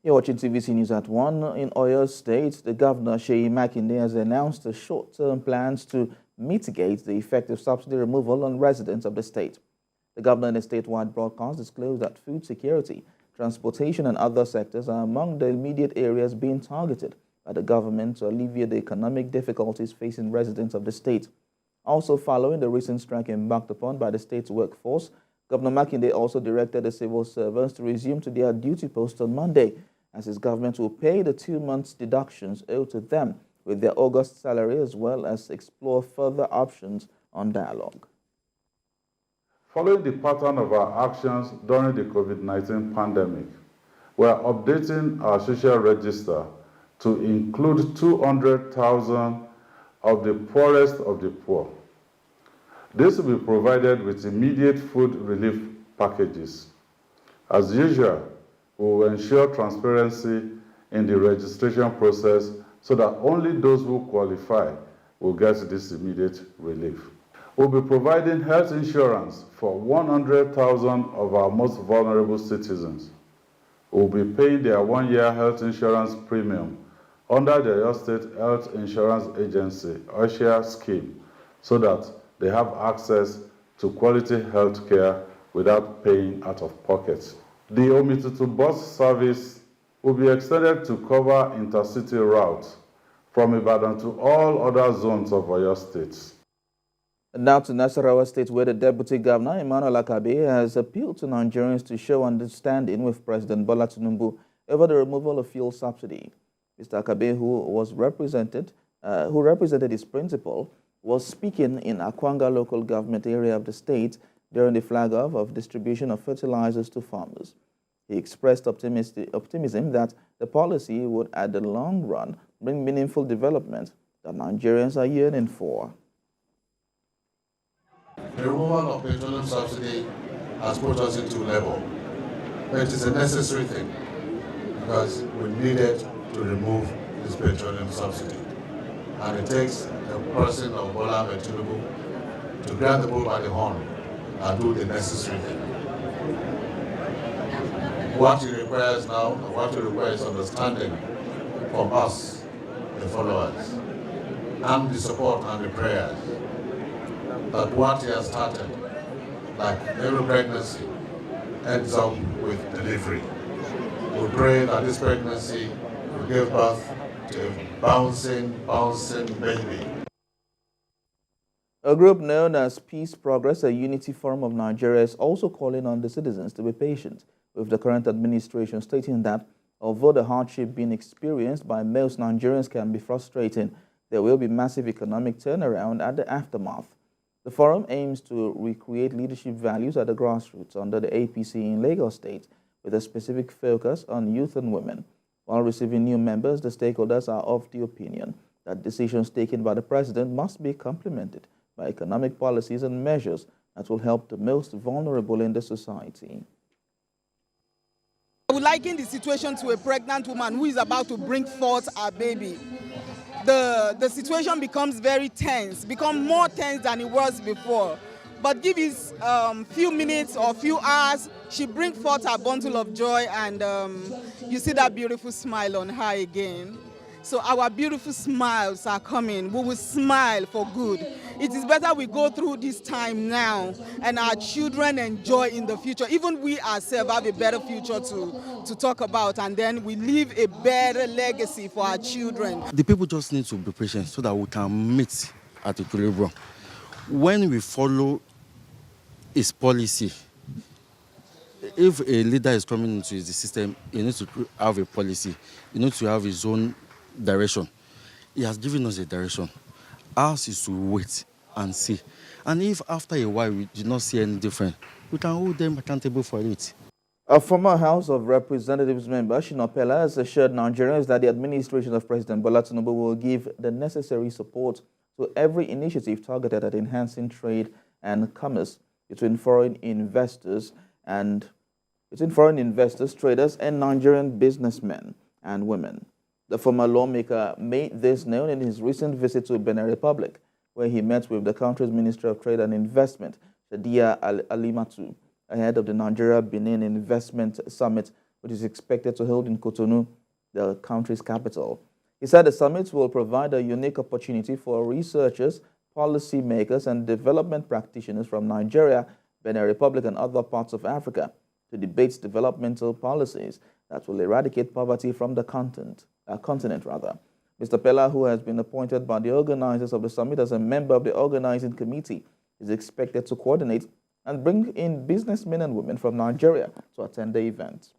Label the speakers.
Speaker 1: You're watching TVC News at 1. In Oyo State, the governor, Makinde, has announced short-term plans to mitigate the effect of subsidy removal on residents of the state. The governor in a statewide broadcast disclosed that food security, transportation and other sectors are among the immediate areas being targeted by the government to alleviate the economic difficulties facing residents of the state. Also following the recent strike embarked upon by the state's workforce, Governor Makinde also directed the civil servants to resume to their duty post on Monday, as his government will pay the 2 months deductions owed to them with their August salary, as well as explore further options on dialogue.
Speaker 2: Following the pattern of our actions during the COVID-19 pandemic, we are updating our social register to include 200,000 of the poorest of the poor. This will be provided with immediate food relief packages. As usual, we will ensure transparency in the registration process so that only those who qualify will get this immediate relief. We'll be providing health insurance for 100,000 of our most vulnerable citizens. We'll be paying their one-year health insurance premium under the Oyo State Health Insurance Agency, OSHA scheme, so that they have access to quality health care without paying out of pocket. The Omitutu bus service will be extended to cover intercity routes from Ibadan to all other zones of Oyo State.
Speaker 1: And now to NASARAWA State, where the Deputy Governor, Emmanuel Akabe, has appealed to Nigerians to show understanding with President Bola Tinubu over the removal of fuel subsidy. Mr. Akabe, who represented his principal, was speaking in Akwanga local government area of the state during the flag-off of distribution of fertilizers to farmers. He expressed optimism that the policy would, at the long run, bring meaningful development that Nigerians are yearning for.
Speaker 3: The removal of petroleum subsidy has put us into level. But it is a necessary thing because we needed to remove this petroleum subsidy. And it takes the person of Bola Tinubu to grab the bull by the horn and do the necessary thing. What he requires now, what he requires is understanding from us, the followers, and the support and the prayers that what he has started, like every pregnancy, ends up with delivery. We pray that this pregnancy will give birth to a bouncing baby.
Speaker 1: A group known as Peace, Progress, a Unity Forum of Nigeria is also calling on the citizens to be patient with the current administration, stating that although the hardship being experienced by most Nigerians can be frustrating, there will be massive economic turnaround at the aftermath. The forum aims to recreate leadership values at the grassroots under the APC in Lagos State, with a specific focus on youth and women. While receiving new members, the stakeholders are of the opinion that decisions taken by the president must be complemented by economic policies and measures that will help the most vulnerable in the society.
Speaker 4: I would liken the situation to a pregnant woman who is about to bring forth her baby. The situation becomes very tense, more tense than it was before. But give it few minutes or few hours, she brings forth her bundle of joy, and you see that beautiful smile on her again. So our beautiful smiles are coming. We will smile for good. It is better we go through this time now and our children enjoy in the future. Even we ourselves have a better future to talk about, and then we leave a better legacy for our children.
Speaker 5: The people just need to be patient so that we can meet at equilibrium. When we follow his policy, if a leader is coming into the system, he needs to have a policy. He needs to have his own direction. He has given us a direction. Ours is to wait and see. And if after a while we do not see any difference, we can hold them accountable for it.
Speaker 1: A former House of Representatives member, Shinopela, has assured Nigerians that the administration of President Bola Tinubu will give the necessary support to every initiative targeted at enhancing trade and commerce between foreign investors, traders, and Nigerian businessmen and women. The former lawmaker made this known in his recent visit to Benin Republic, where he met with the country's Minister of Trade and Investment, Shadia Alimatu, ahead of the Nigeria-Benin Investment Summit, which is expected to hold in Cotonou, the country's capital. He said the summit will provide a unique opportunity for researchers, policymakers, and development practitioners from Nigeria, Benin Republic, and other parts of Africa to debate developmental policies that will eradicate poverty from the continent. Mr. Pella, who has been appointed by the organizers of the summit as a member of the organizing committee, is expected to coordinate and bring in businessmen and women from Nigeria to attend the event.